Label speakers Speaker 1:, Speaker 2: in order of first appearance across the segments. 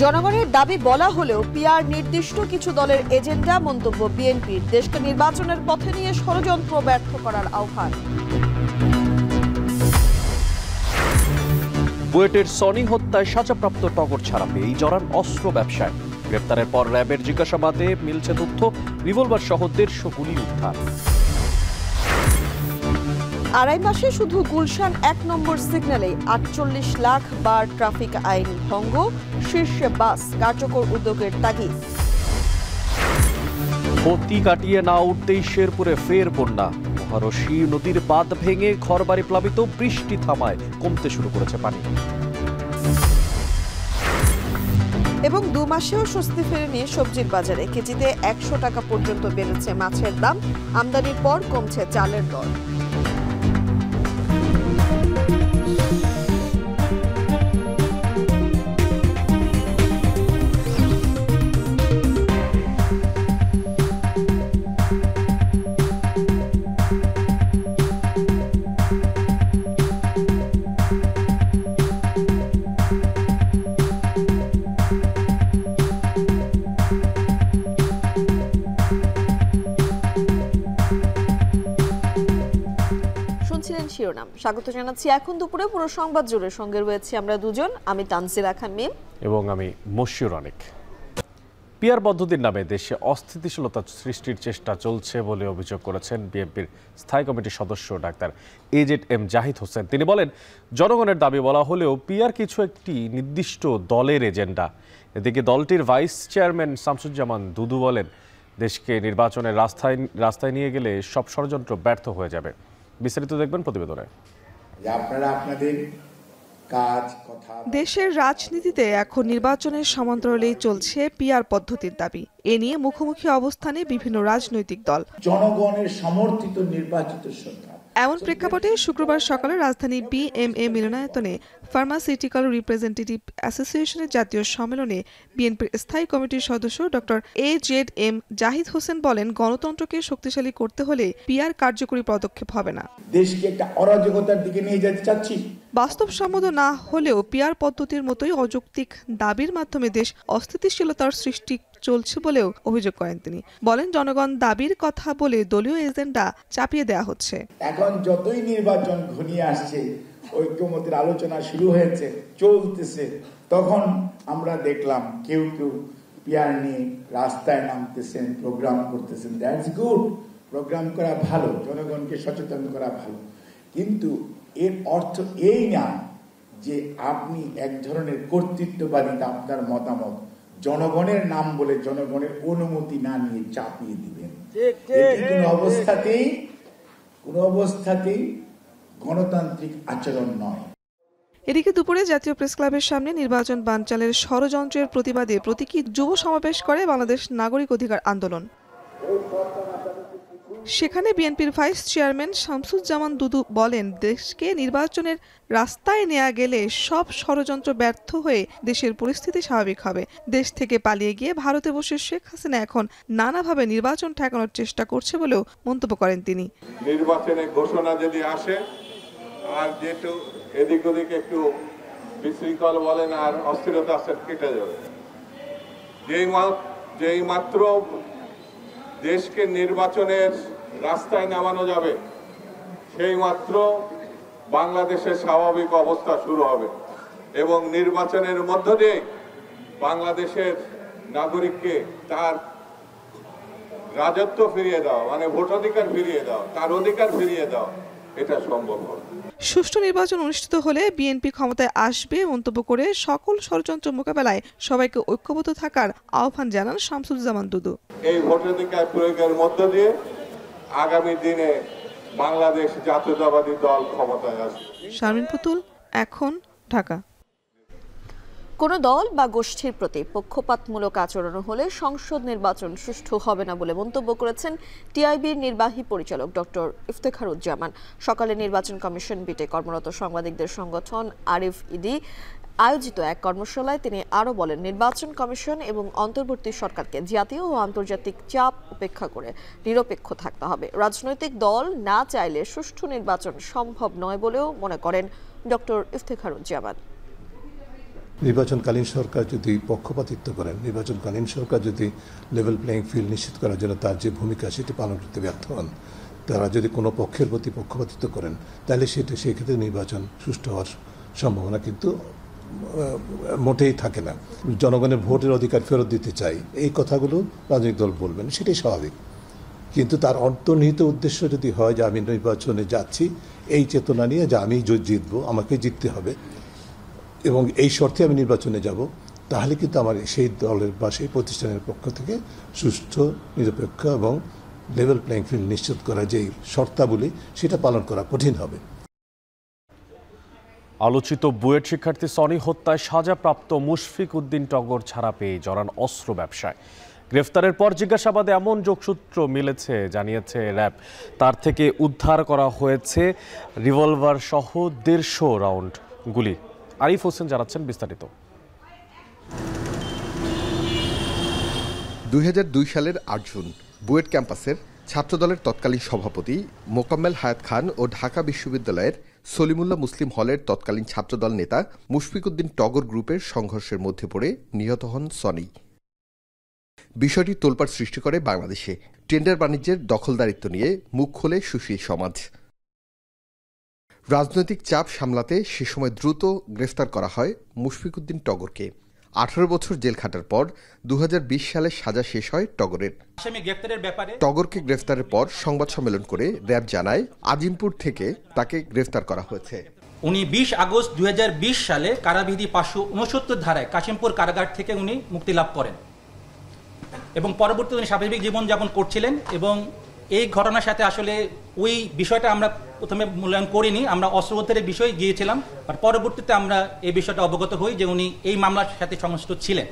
Speaker 1: জনগণের দাবি বলা হলেও পিআর নির্দিষ্ট কিছু দলের এজেন্ডা মন্তব্য বিএনপির। দেশকে নির্বাচনের পথে নিয়ে ষড়যন্ত্র ব্যর্থ করার আহ্বান।
Speaker 2: বুয়েটের সনি হত্যায় সাজাপ্রাপ্ত টগর ছাড়া পেয়েই জড়ান অস্ত্র ব্যবসায়। গ্রেপ্তারের পর র্যাবের জিজ্ঞাসাবাদে মিলছে তথ্য, রিভলভার সহ 150 গুলি উদ্ধার।
Speaker 1: আড়াই মাসে শুধু গুলশান 1 নম্বর সিগন্যালে 48 লাখ বার ট্রাফিক আইন ভঙ্গ, শীর্ষে বাস, কার্যকর উদ্যোগের তাগিদ।
Speaker 2: ক্ষতি কাটিয়ে না উঠতেই শেরপুরে ফের বন্যা। মহারশী নদীর বাঁধ ভেঙে ঘরবাড়ি প্লাবিত, বৃষ্টি থামায় কমতে শুরু করেছে পানি।
Speaker 1: এবং 2 মাসেও স্বস্তি ফেরেনি সবজির বাজারে। কেজিতে 100 টাকা পর্যন্ত বেড়েছে মাছের দাম, আমদানির পর কমছে চালের দর। শিরোনাম স্বাগত জানাচ্ছি এখন দুপুরে পুরো সংবাদ জুড়ে। সঙ্গে রয়েছে আমরা দুজন, আমি তানজিলা খান মিম
Speaker 2: এবং আমি মশিউর অনেক। পিআর পদ্ধতির নামে দেশে অস্থিতিশীলতা সৃষ্টির চেষ্টা চলছে বলে অভিযোগ করেছেন বিএনপির স্থায়ী কমিটির সদস্য ডাক্তার AZM জাহিদ হোসেন। তিনি বলেন, জনগণের দাবি বলা হলেও পিআর কিছু একটি নির্দিষ্ট দলের এজেন্ডা। এদিকে দলটির ভাইস চেয়ারম্যান শামসুজ্জামান দুদু বলেন, দেশকে নির্বাচনের রাস্তায় নিয়ে গেলে সব ষড়যন্ত্র ব্যর্থ হয়ে যাবে। বিস্তারিত দেখবেন প্রতিবেদনে।
Speaker 3: দেশের রাজনীতিতে এখন নির্বাচনের সমান্তরালেই চলছে পিআর পদ্ধতির দাবি। এ নিয়ে মুখোমুখি অবস্থানে বিভিন্ন রাজনৈতিক দল।
Speaker 4: জনগণের সমর্থিত নির্বাচিত সরকার।
Speaker 3: এমন প্রেক্ষাপটে শুক্রবার সকালে রাজধানী BMA মিলনায়তনে ফার্মাসিউটিক্যাল রিপ্রেজেন্টেটিভ অ্যাসোসিয়েশনের জাতীয় সম্মেলনে বিএনপির স্থায়ী কমিটির সদস্য ডক্টর AZM জাহিদ হোসেন বলেন, গণতন্ত্রকে শক্তিশালী করতে হলে পিআর কার্যকরী পদক্ষেপ হবে না।
Speaker 4: দেশকে একটা অরাজকতার দিকে নিয়ে যেতে চাচ্ছি।
Speaker 3: বাস্তবসম্মত না হলেও পিআর পদ্ধতির মতোই অযৌক্তিক দাবির মাধ্যমে দেশ অস্থিতিশীলতার সৃষ্টি চলছে বলেও অভিযোগ করেন তিনি। বলেন, জনগণ দাবির কথা বলে দলীয় এজেন্ডা চাপিয়ে দেওয়া হচ্ছে।
Speaker 4: এখন যতই নির্বাচন ঘনিয়ে আসছে, ঐক্যমতের আলোচনা শুরু হয়েছে, চলতেছে, তখন আমরা দেখলাম কেউ পিআর নিয়ে রাস্তায় নামতেছেন, প্রোগ্রাম করতেছেন। দ্যাটস গুড, প্রোগ্রাম করা ভালো, জনগণকে সচেতন করা ভালো, কিন্তু এর অর্থ এই না যে আপনি এক ধরনের কর্তৃত্ববাদিতা আপনার মতামত জনগণের নাম বলে জনগণের অনুমতি না নিয়ে চাপিয়ে দিবেন। কোনো অবস্থাতেই গণতান্ত্রিক আচরণ নয়।
Speaker 3: এদিকে দুপুরে জাতীয় প্রেস ক্লাবের সামনে নির্বাচন বানচালের ষড়যন্ত্রের প্রতিবাদে প্রতীকী যুব সমাবেশ করে বাংলাদেশ নাগরিক অধিকার আন্দোলন। সেখানে বিএনপির ভাইস চেয়ারম্যান শামসুজ্জামান দুদু বলেন, দেশকে নির্বাচনের রাস্তায় নেওয়া গেলে সব ষড়যন্ত্র ব্যর্থ হয়ে দেশের পরিস্থিতি স্বাভাবিক হবে। দেশ থেকে পালিয়ে গিয়ে ভারতে বসে শেখ হাসিনা এখন নানাভাবে নির্বাচন ঠেকানোর চেষ্টা করছে বলেও মন্তব্য করেন তিনি।
Speaker 5: নির্বাচনের ঘোষণা যদি আসে আর যেটু এদিক ওদিক একটু বিশৃঙ্খল বলেন আর অস্থিরতা কেটে যাবে। যেই মাত্র দেশকে নির্বাচনের রাস্তায় নামানো যাবে, সেই মাত্র বাংলাদেশের স্বাভাবিক অবস্থা শুরু হবে এবং নির্বাচনের মধ্য দিয়ে বাংলাদেশের নাগরিককে তার রাজত্ব ফিরিয়ে দেওয়া, মানে ভোটাধিকার ফিরিয়ে দেওয়া, তার অধিকার ফিরিয়ে দেওয়া, এটা সম্ভব হবে।
Speaker 3: সুষ্ঠু নির্বাচন অনুষ্ঠিত হলে বিএনপি ক্ষমতায় আসবে মন্তব্য করে সকল ষড়যন্ত্র মোকাবেলায় সবাইকে ঐক্যবদ্ধ থাকার আহ্বান জানান শামসুজ্জামান দুদু।
Speaker 5: এই ভোটাধিকার প্রয়োগের মধ্য দিয়ে আগামী দিনে বাংলাদেশ জাতীয়তাবাদী দল ক্ষমতায় আসবে।
Speaker 3: শারমিন পুতুল, এখন, ঢাকা।
Speaker 1: কোনো দল বা গোষ্ঠীর প্রতি পক্ষপাতমূলক আচরণ হলে সংসদ নির্বাচন সুষ্ঠু হবে না বলে মন্তব্য করেছেন টিআইবির নির্বাহী পরিচালক ডক্টর ইফতেখারুজ্জামান। সকালে নির্বাচন কমিশন বিটে কর্মরত সাংবাদিকদের সংগঠন আরিফ ইদি আয়োজিত এক কর্মশালায় তিনি আরও বলেন, নির্বাচন কমিশন এবং অন্তর্বর্তী সরকারকে জাতীয় ও আন্তর্জাতিক চাপ উপেক্ষা করে নিরপেক্ষ থাকতে হবে। রাজনৈতিক দল না চাইলে সুষ্ঠু নির্বাচন সম্ভব নয় বলেও মনে করেন ডক্টর ইফতেখারুজ্জামান।
Speaker 6: নির্বাচনকালীন সরকার যদি পক্ষপাতিত্ব করেন, নির্বাচনকালীন সরকার যদি লেভেল প্লেইং ফিল্ড নিশ্চিত করার জন্য তার যে ভূমিকা সেটি পালন করতে ব্যর্থ হন, তারা যদি কোনো পক্ষের প্রতি পক্ষপাতিত্ব করেন, তাহলে সেই ক্ষেত্রে নির্বাচন সুষ্ঠু হওয়ার সম্ভাবনা কিন্তু মোটেই থাকে না। জনগণের ভোটের অধিকার ফেরত দিতে চাই, এই কথাগুলো রাজনৈতিক দল বলবেন, সেটাই স্বাভাবিক। কিন্তু তার অন্তর্নিহিত উদ্দেশ্য যদি হয় যে আমি নির্বাচনে যাচ্ছি এই চেতনা নিয়ে যে আমি জিতবো, আমাকে জিততে হবে এবং এই শর্তে আমি নির্বাচনে যাব, তাহলে কিন্তু আমার সেই দলের বা সেই প্রতিষ্ঠানের পক্ষ থেকে সুষ্ঠু, নিরপেক্ষ এবং লেভেল প্লেইং ফিল্ড নিশ্চিত করা যে শর্তাবলী সেটা পালন করা কঠিন হবে।
Speaker 2: আলোচিত বুয়েট শিক্ষার্থী সনি হত্যায় সাজাপ্রাপ্ত মুশফিক উদ্দিন টগর ছাড়া পেয়ে জড়ান অস্ত্র ব্যবসায়। গ্রেফতারের পর জিজ্ঞাসাবাদে এমন যোগসূত্র মিলেছে জানিয়েছে র্যাব। তার থেকে উদ্ধার করা হয়েছে রিভলভার সহ 150 রাউন্ড গুলি। আরিফ হোসেন জানাচ্ছেন বিস্তারিত।
Speaker 7: 2002 সালের 8 জুন বুয়েট ক্যাম্পাসের ছাত্রদলের তৎকালীন সভাপতি মোকাম্মেল হায়াত খান ও ঢাকা বিশ্ববিদ্যালয়ের সলিমুল্লাহ মুসলিম হলের তৎকালীন ছাত্রদল নেতা মুশফিক উদ্দিন টগর গ্রুপের সংঘর্ষের মধ্যে পড়ে নিহত হন সনি। বিষয়টি তোলপাড় সৃষ্টি করে বাংলাদেশে। টেন্ডার বাণিজ্যের দখলদারিত্ব নিয়ে মুখ খোলে সুশীল সমাজ। রাজনৈতিক চাপ সামলাতে সে সময় দ্রুত গ্রেফতার করা হয় মুশফিক উদ্দিন টগরকে। 18 বছর জেল খাটার পর 2020 সালে সাজা শেষ হয় টগরের। টগরকে গ্রেফতারের পর সংবাদ সম্মেলন করে র্যাব জানায় আজিমপুর থেকে তাকে গ্রেফতার করা হয়েছে।
Speaker 8: উনি 20 আগস্ট 2020 সালে কারাবিধি 569 ধারায় কাশিমপুর কারাগার থেকে উনি মুক্তি লাভ করেন এবং পরবর্তীতে উনি স্বাভাবিক জীবনযাপন করছিলেন। এবং এই ঘটনার সাথে আসলে ওই বিষয়টা আমরা প্রথমে মূল্যায়ন করিনি, আমরা অস্ত্র উদ্ধারের বিষয়ে গিয়েছিলাম, আর পরবর্তীতে আমরা এই বিষয়টা অবগত হই যে উনি এই মামলার সাথে সংশ্লিষ্ট ছিলেন।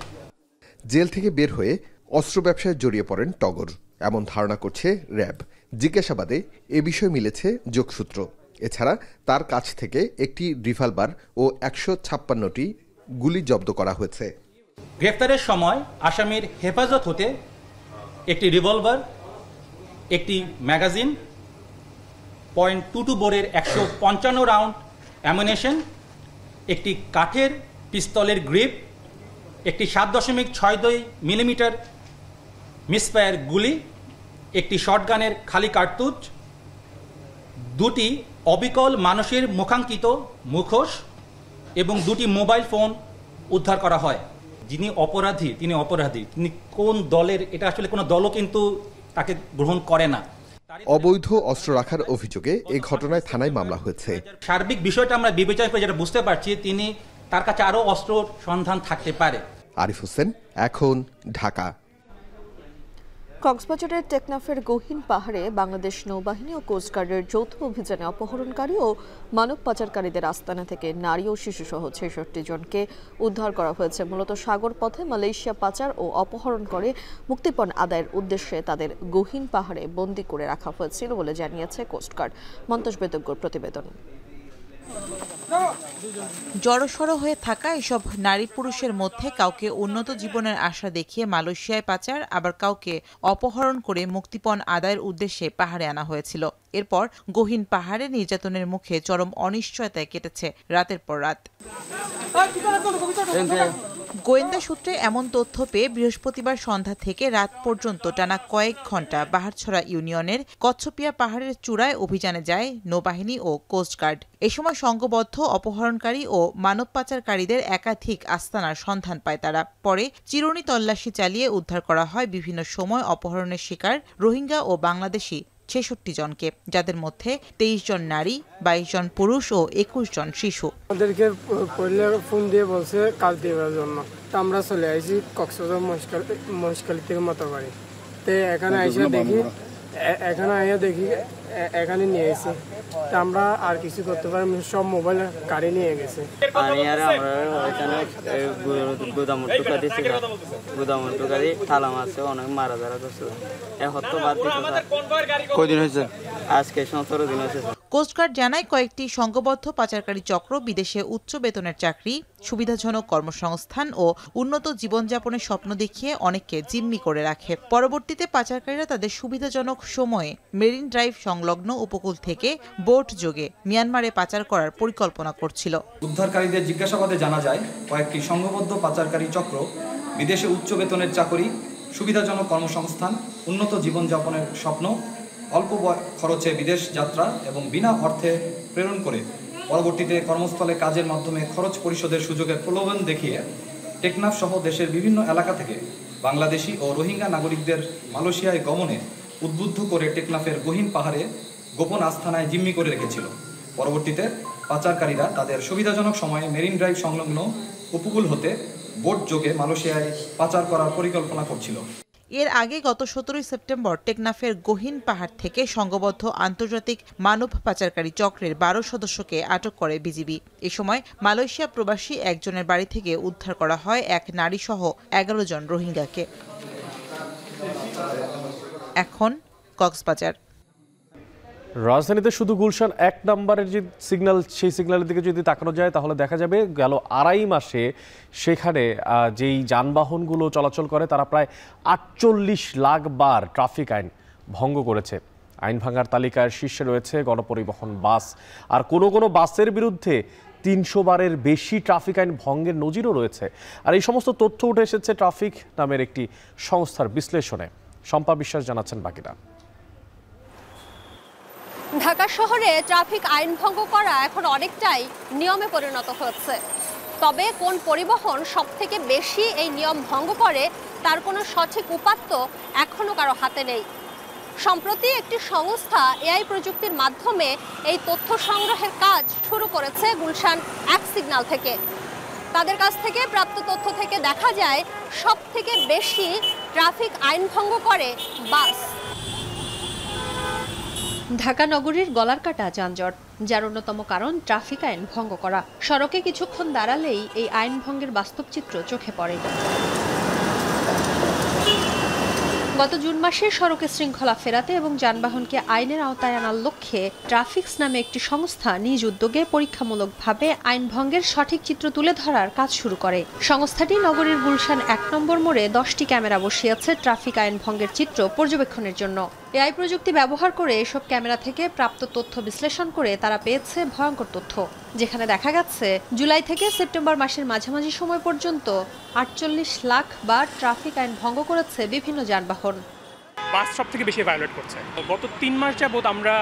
Speaker 7: জেল থেকে বের হয়ে অস্ত্র ব্যবসায় জড়িয়ে পড়েন টগর, এমন ধারণা করছে র্যাব। জিজ্ঞাসাবাদে এ বিষয়ে মিলেছে যোগসূত্র। এছাড়া তার কাছ থেকে একটি রিভলভার ও 156টি গুলি জব্দ করা হয়েছে।
Speaker 8: গ্রেফতারের সময় আসামির হেফাজত হতে একটি রিভলভার, একটি ম্যাগাজিন, .22 বোরের 155 রাউন্ড অ্যামুনেশন, একটি কাঠের পিস্তলের গ্রিপ, একটি 7.62 মিলিমিটার মিসফায়ার গুলি, একটি শটগানের খালি কার্তুজ, 2টি অবিকল মানুষের মুখাঙ্কিত মুখোশ এবং 2টি মোবাইল ফোন উদ্ধার করা হয়। যিনি অপরাধী তিনি কোন দলের, এটা আসলে কোনো দলও কিন্তু তাকে গ্রহণ করে না।
Speaker 7: অবৈধ অস্ত্র রাখার অভিযোগে এই ঘটনায় থানায় মামলা হয়েছে।
Speaker 8: সার্বিক বিষয়টা আমরা বিবেচনা করে যেটা বুঝতে পারছি, তার কাছে আরো অস্ত্র সন্ধান থাকতে পারে।
Speaker 7: আরিফ হোসেন, এখন, ঢাকা।
Speaker 1: কক্সবাজারের টেকনাফের গহীন পাহাড়ে বাংলাদেশ নৌবাহিনী ও কোস্টগার্ডের যৌথ অভিযানে অপহরণকারী ও মানব পাচারকারীদের আস্তানা থেকে নারী ও শিশুসহ 66 জনকে উদ্ধার করা হয়েছে। মূলত সাগর পথে মালয়েশিয়া পাচার ও অপহরণ করে মুক্তিপণ আদায়ের উদ্দেশ্যে তাদের গহীন পাহাড়ে বন্দী করে রাখা হয়েছিল বলে জানিয়েছে কোস্টগার্ড। মন্তজ বেদজ্ঞর প্রতিবেদন।
Speaker 9: জড়সড় হয়ে থাকা এসব নারী পুরুষের মধ্যে কাউকে উন্নত জীবনের আশা দেখিয়ে মালয়েশিয়ায় পাচার, আবার কাউকে অপহরণ করে মুক্তিপণ আদায়ের উদ্দেশ্যে পাহাড়ে আনা হয়েছিল। এরপর গহীন পাহাড়ে নির্যাতনের মুখে চরম অনিশ্চয়তায় কেটেছে রাতের পর রাত। গোয়েন্দা সূত্রে এমন তথ্য পেয়ে বৃহস্পতিবার সন্ধ্যা থেকে রাত পর্যন্ত টানা কয়েক ঘণ্টা বাহারছড়া ইউনিয়নের কচ্ছপিয়া পাহাড়ের চূড়ায় অভিযানে যায় নৌবাহিনী ও কোস্টগার্ড। এ সময় সংঘবদ্ধ অপহরণকারী ও মানব পাচারকারীদের একাধিক আস্তানার সন্ধান পায় তারা। পরে চিরুনি তল্লাশি চালিয়ে উদ্ধার করা হয় বিভিন্ন সময় অপহরণের শিকার রোহিঙ্গা ও বাংলাদেশি 66 জনকে, যাদের মধ্যে 23 জন নারী, 22 জন পুরুষ ও 21 জন শিশু।
Speaker 10: আমাদেরকে ফোন দিয়ে বলছে কাজ দেওয়ার জন্য, তো আমরা চলে আসি কক্সবাজার মহেশখালী থেকে মাতারবাড়ি। তো এখানে দেখি এখানে নিয়ে এসে তা আমরা আর কিছু করতে পারি, সব মোবাইল গাড়ি নিয়ে গেছে।
Speaker 11: কয়দিন হয়েছে? আজকে 17 দিন হয়েছে।
Speaker 9: কোস্টগার্ড জানায় কয়েকটি সংঘবদ্ধ পাচারকারী চক্র বিদেশে উচ্চ বেতনের চাকরি, সুবিধাজনক কর্মসংস্থান ও উন্নত জীবনযাপনের স্বপ্ন দেখিয়ে অনেককে জিম্মি করে রাখে। পরবর্তীতে পাচারকারীরা তাদের সুবিধাজনক সময়ে মেরিন ড্রাইভ সংলগ্ন উপকূল থেকে বোট যোগে মিয়ানমারে পাচার করার পরিকল্পনা করছিল।
Speaker 12: উদ্ধারকারীদের জিজ্ঞাসাবাদে জানা যায় কয়েকটি সংঘবদ্ধ পাচারকারী চক্র বিদেশে উচ্চ বেতনের চাকরি, সুবিধাজনক কর্মসংস্থান, উন্নত জীবনযাপনের স্বপ্ন, অল্প খরচে বিদেশ যাত্রা এবং বিনা অর্থে প্রেরণ করে পরবর্তীতে কর্মস্থলে কাজের মাধ্যমে খরচ পরিশোধের সুযোগের প্রলোভন দেখিয়ে টেকনাফ সহ দেশের বিভিন্ন এলাকা থেকে বাংলাদেশি ও রোহিঙ্গা নাগরিকদের মালয়েশিয়ায় গমনে উদ্বুদ্ধ করে টেকনাফের গহীন পাহাড়ে গোপন আস্তানায় জিম্মি করে রেখেছিল। পরবর্তীতে পাচারকারীরা তাদের সুবিধাজনক সময়ে মেরিন ড্রাইভ সংলগ্ন উপকূল হতে বোট যোগে মালয়েশিয়ায় পাচার করার পরিকল্পনা করছিল।
Speaker 9: এর আগে গত 17 সেপ্টেম্বর টেকনাফের গহীন পাহাড় থেকে সংঘবদ্ধ আন্তর্জাতিক মানব পাচারকারী চক্রের 12 সদস্যকে আটক করে বিজিবি। এ সময় মালয়েশিয়া প্রবাসী একজনের বাড়ি থেকে উদ্ধার করা হয় এক নারীসহ 11 জন রোহিঙ্গাকে। এখন কক্সবাজার।
Speaker 2: রাজধানীতে শুধু গুলশান 1 নম্বরের যে সিগন্যাল, সেই সিগন্যালের দিকে যদি তাকানো যায় তাহলে দেখা যাবে গেল 2.5 মাসে সেখানে যেই যানবাহনগুলো চলাচল করে তারা প্রায় 48 লাখ বার ট্রাফিক আইন ভঙ্গ করেছে। আইন ভাঙার তালিকার শীর্ষে রয়েছে গণপরিবহন বাস, আর কোনো কোনো বাসের বিরুদ্ধে 300 বারের বেশি ট্রাফিক আইন ভঙ্গের নজিরও রয়েছে। আর এই সমস্ত তথ্য উঠে এসেছে ট্রাফিক নামের একটি সংস্থার বিশ্লেষণে। শম্পা বিশ্বাস জানাচ্ছেন বাকিটা।
Speaker 13: ঢাকা শহরে ট্রাফিক আইন ভঙ্গ করা এখন অনেকটাই নিয়মে পরিণত হচ্ছে। তবে কোন পরিবহন সবথেকে বেশি এই নিয়ম ভঙ্গ করে তার কোনো সঠিক উপাত্ত এখনো কারো হাতে নেই। সম্প্রতি একটি সংস্থা এআই প্রযুক্তির মাধ্যমে এই তথ্য সংগ্রহের কাজ শুরু করেছে গুলশান 1 সিগন্যাল থেকে। তাদের কাছ থেকে প্রাপ্ত তথ্য থেকে দেখা যায় সবথেকে বেশি ট্রাফিক আইন ভঙ্গ করে বাস। ঢাকা নগরীর গলারকাটা যানজট, যার অন্যতম কারণ ট্রাফিক আইন ভঙ্গ করা। সড়কে কিছুক্ষণ দাঁড়ালেই এই আইন ভঙ্গের বাস্তব চিত্র চোখে পড়ে। গত জুন মাসে সড়কে শৃঙ্খলা ফেরাতে এবং যানবাহনকে আইনের আওতায় আনার লক্ষ্যে ট্রাফিক্স নামে একটি সংস্থা নিজ উদ্যোগে পরীক্ষামূলকভাবে আইন ভঙ্গের সঠিক চিত্র তুলে ধরার কাজ শুরু করে। সংস্থাটি নগরীর গুলশান 1 নম্বর মোড়ে 10টি ক্যামেরা বসিয়েছে ট্রাফিক আইন ভঙ্গের চিত্র পর্যবেক্ষণের জন্য। এআই প্রযুক্তি ব্যবহার করে এসব ক্যামেরা থেকে প্রাপ্ত তথ্য বিশ্লেষণ করে তারা পেয়েছে ভয়ঙ্কর তথ্য, যেখানে দেখা গেছে জুলাই থেকে সেপ্টেম্বর মাসের মাঝামাঝি সময় পর্যন্ত 48 লাখ বার ট্রাফিক আইন ভঙ্গ করেছে বিভিন্ন যানবাহন।
Speaker 14: বাস সব থেকে বেশি ভায়োলেট করছে। গত 3 মাস যাবৎ আমরা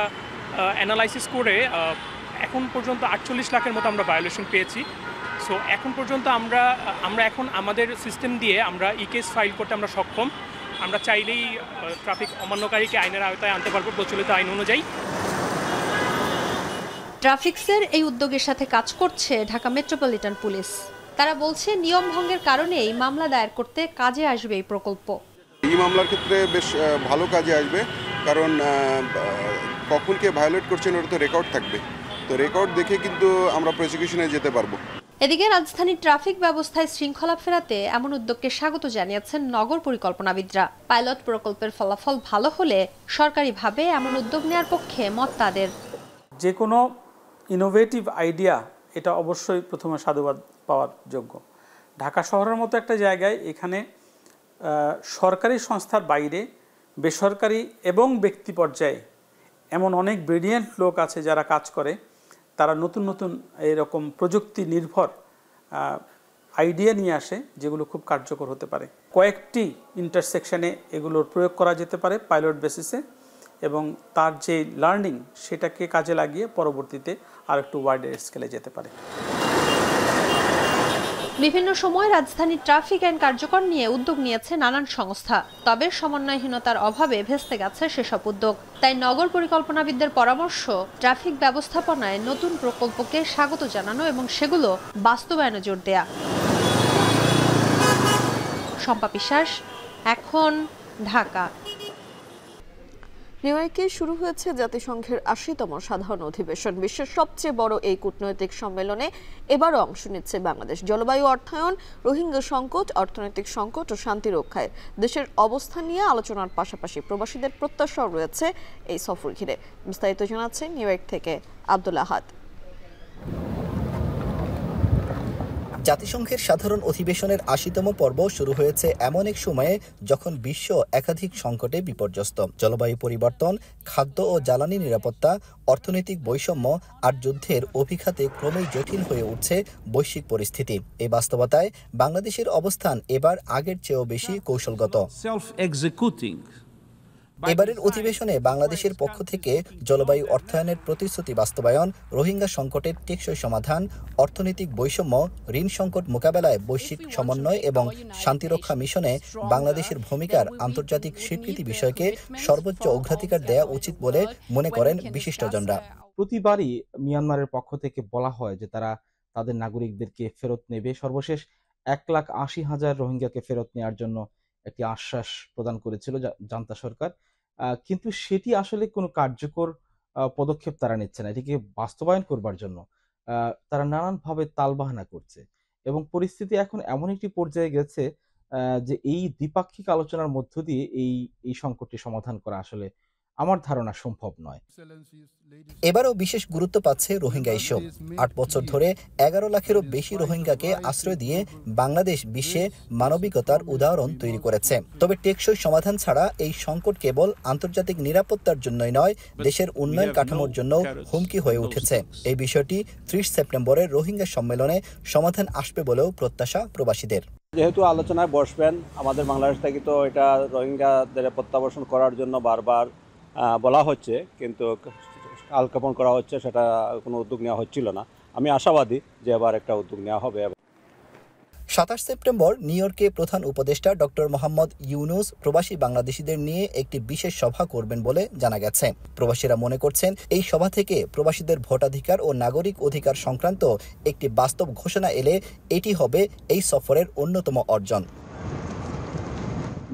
Speaker 14: অ্যানালাইসিস করে এখন পর্যন্ত 48 লাখের মতো আমরা ভায়োলেশন পেয়েছি। সো এখন পর্যন্ত আমরা এখন আমাদের সিস্টেম দিয়ে আমরা কেস ফাইল করতে আমরা সক্ষম। আমরা চাইলেই ট্রাফিক অমান্যকারীকে আইনের আওতায় আনতে পারবো প্রচলিত আইন অনুযায়ী।
Speaker 13: ট্রাফিক্সের এই উদ্যোগের সাথে কাজ করছে ঢাকা মেট্রোপলিটন পুলিশ। তারা বলছে নিয়ম ভঙ্গের কারণেই মামলা দায়ের করতে কাজে আসবে এই প্রকল্প।
Speaker 15: এই মামলার ক্ষেত্রে বেশ ভালো কাজে আসবে, কারণ কখন কে ভায়োলেট করছেন ওটা তো রেকর্ড থাকবে, তো রেকর্ড দেখে কিন্তু আমরা প্রসিকিউশনে যেতে পারবো।
Speaker 13: এদিকে রাজধানীর ট্রাফিক ব্যবস্থায় শৃঙ্খলা ফেরাতে এমন উদ্যোগকে স্বাগত জানিয়েছেন নগর পরিকল্পনাবিদরা। পাইলট প্রকল্পের ফলাফল ভালো হলে সরকারিভাবে এমন উদ্যোগ নেওয়ার পক্ষে মত তাদের।
Speaker 16: যে কোনো ইনোভেটিভ আইডিয়া এটা অবশ্যই প্রথমে সাধুবাদ পাওয়ার যোগ্য। ঢাকা শহরের মতো একটা জায়গায় এখানে সরকারি সংস্থার বাইরে বেসরকারি এবং ব্যক্তি পর্যায়ে এমন অনেক ব্রিলিয়েন্ট লোক আছে যারা কাজ করে। তারা নতুন নতুন এরকম প্রযুক্তি নির্ভর আইডিয়া নিয়ে আসে যেগুলো খুব কার্যকর হতে পারে। কয়েকটি ইন্টারসেকশনে এগুলোর প্রয়োগ করা যেতে পারে পাইলট বেসিসে, এবং তার যে লার্নিং সেটাকে কাজে লাগিয়ে পরবর্তীতে আর একটু ওয়াইডার স্কেলে যেতে পারে।
Speaker 13: বিভিন্ন সময় রাজধানীর ট্রাফিক আইন কার্যকর নিয়ে উদ্যোগ নিয়েছে নানান সংস্থা, তবে সমন্বয়হীনতার অভাবে ভেস্তে গেছে সেসব উদ্যোগ। তাই নগর পরিকল্পনাবিদদের পরামর্শ ট্রাফিক ব্যবস্থাপনায় নতুন প্রকল্পকে স্বাগত জানানো এবং সেগুলো বাস্তবায়নে জোর দেয়া। শম্পা বিশ্বাস, এখন, ঢাকা।
Speaker 1: নিউ ইয়র্কে শুরু হয়েছে জাতিসংঘের ৮০তম সাধারণ অধিবেশন। বিশ্বের সবচেয়ে বড় এই কূটনৈতিক সম্মেলনে এবারও অংশ নিচ্ছে বাংলাদেশ। জলবায়ু অর্থায়ন, রোহিঙ্গা সংকট, অর্থনৈতিক সংকট ও শান্তি রক্ষায় দেশের অবস্থান নিয়ে আলোচনার পাশাপাশি প্রবাসীদের প্রত্যাশাও রয়েছে এই সফর ঘিরে। বিস্তারিত জানাচ্ছেন নিউ ইয়র্ক থেকে আব্দুল আহাদ।
Speaker 11: জাতিসংঘের সাধারণ অধিবেশনের ৮০তম পর্ব শুরু হয়েছে এমন এক সময়ে যখন বিশ্ব একাধিক সংকটে বিপর্যস্ত। জলবায়ু পরিবর্তন, খাদ্য ও জ্বালানি নিরাপত্তা, অর্থনৈতিক বৈষম্য আর যুদ্ধের অভিঘাতে ক্রমেই জটিল হয়ে উঠছে বৈশ্বিক পরিস্থিতি। এই বাস্তবতায় বাংলাদেশের অবস্থান এবার আগের চেয়েও বেশি কৌশলগত। এবারের অধিবেশনে বাংলাদেশের পক্ষ থেকে জলবায়ু অর্থায়নের প্রতিশ্রুতি বাস্তবায়ন, রোহিঙ্গা সংকটের টেকসই সমাধান, অর্থনৈতিক বৈষম্য, ঋণ সংকট মোকাবেলায় বৈশ্বিক সমন্বয় এবং শান্তিরক্ষা মিশনে বাংলাদেশের ভূমিকার আন্তর্জাতিক স্বীকৃতি বিষয়কে সর্বোচ্চ অগ্রাধিকার দেওয়া উচিত বলে মনে করেন বিশিষ্টজনরা।
Speaker 17: প্রতিবারই মিয়ানমারের পক্ষ থেকে বলা হয় যে তারা তাদের নাগরিকদেরকে ফেরত নেবে। সর্বশেষ 1,80,000 রোহিঙ্গাকে ফেরত নেওয়ার জন্য একটি আশ্বাস প্রদান করেছিল জান্তা সরকার, কিন্তু সেটি আসলে কোনো কার্যকর পদক্ষেপ তারা নিচ্ছে না। এটিকে বাস্তবায়ন করবার জন্য তারা নানানভাবে তালবাহানা করছে এবং পরিস্থিতি এখন এমন একটি পর্যায়ে গেছে যে এই দ্বিপাক্ষিক আলোচনার মধ্য দিয়ে এই সংকটটি সমাধান করা আসলে আমার ধারণা সম্ভব নয়।
Speaker 11: এবারও বিশেষ গুরুত্ব পাচ্ছে রোহিঙ্গা ইস্যু। ৮ বছর ধরে 11 লাখেরও বেশি রোহিঙ্গাকে আশ্রয় দিয়ে বাংলাদেশ বিশ্বে মানবিকতার উদাহরণ তৈরি করেছে। তবে টেকসই সমাধান ছাড়া এই সংকট কেবল আন্তর্জাতিক নিরাপত্তার জন্যই নয়, দেশের উন্নয়ন কাঠামোর জন্য হুমকি হয়ে উঠেছে। এই বিষয়টি 30 সেপ্টেম্বরের রোহিঙ্গা সম্মেলনে সমাধান আসবে বলেও প্রত্যাশা প্রবাসীদের।
Speaker 18: যেহেতু আলোচনায় বসবেন, আমাদের বাংলাদেশ থেকে তো এটা রোহিঙ্গাদের প্রত্যাবর্তন করার জন্য বারবার বলা হচ্ছে, কিন্তু কালক্ষেপণ করা হচ্ছে, সেটা কোনো উদ্যোগ নেওয়া হচ্ছিল না। আমি আশাবাদী যে এবার একটা উদ্যোগ নেওয়া হবে।
Speaker 11: 27 সেপ্টেম্বর নিউ ইয়র্কে প্রধান উপদেষ্টা ডক্টর মোহাম্মদ ইউনুস প্রবাসী বাংলাদেশিদের নিয়ে একটি বিশেষ সভা করবেন বলে জানা গেছে। প্রবাসীরা মনে করছেন এই সভা থেকে প্রবাসীদের ভোটাধিকার ও নাগরিক অধিকার সংক্রান্ত একটি বাস্তব ঘোষণা এলে এটি হবে এই সফরের অন্যতম অর্জন।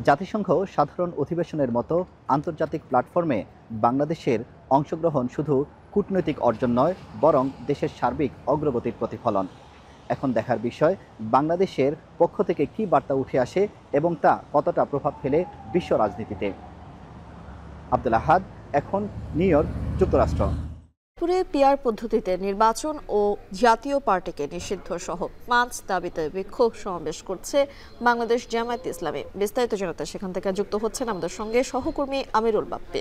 Speaker 11: জাতিসংঘ সাধারণ অধিবেশনের মতো আন্তর্জাতিক প্ল্যাটফর্মে বাংলাদেশের অংশগ্রহণ শুধু কূটনৈতিক অর্জন নয়, বরং দেশের সার্বিক অগ্রগতির প্রতিফলন। এখন দেখার বিষয় বাংলাদেশের পক্ষ থেকে কী বার্তা উঠে আসে এবং তা কতটা প্রভাব ফেলে বিশ্ব রাজনীতিতে। আব্দুল আহাদ, এখন নিউ ইয়র্ক, যুক্তরাষ্ট্র।
Speaker 1: পুরে পিআর পদ্ধতিতে নির্বাচন ও জাতীয় পার্টিকে নিষিদ্ধ সহ 5 দাবিতে বিক্ষোভ সমাবেশ করছে বাংলাদেশ জামায়াতে ইসলামী। বিস্তারিত জানাতে সেখান থেকে যুক্ত হচ্ছেন আমাদের সঙ্গে সহকর্মী আমিরুল বাপ্পি।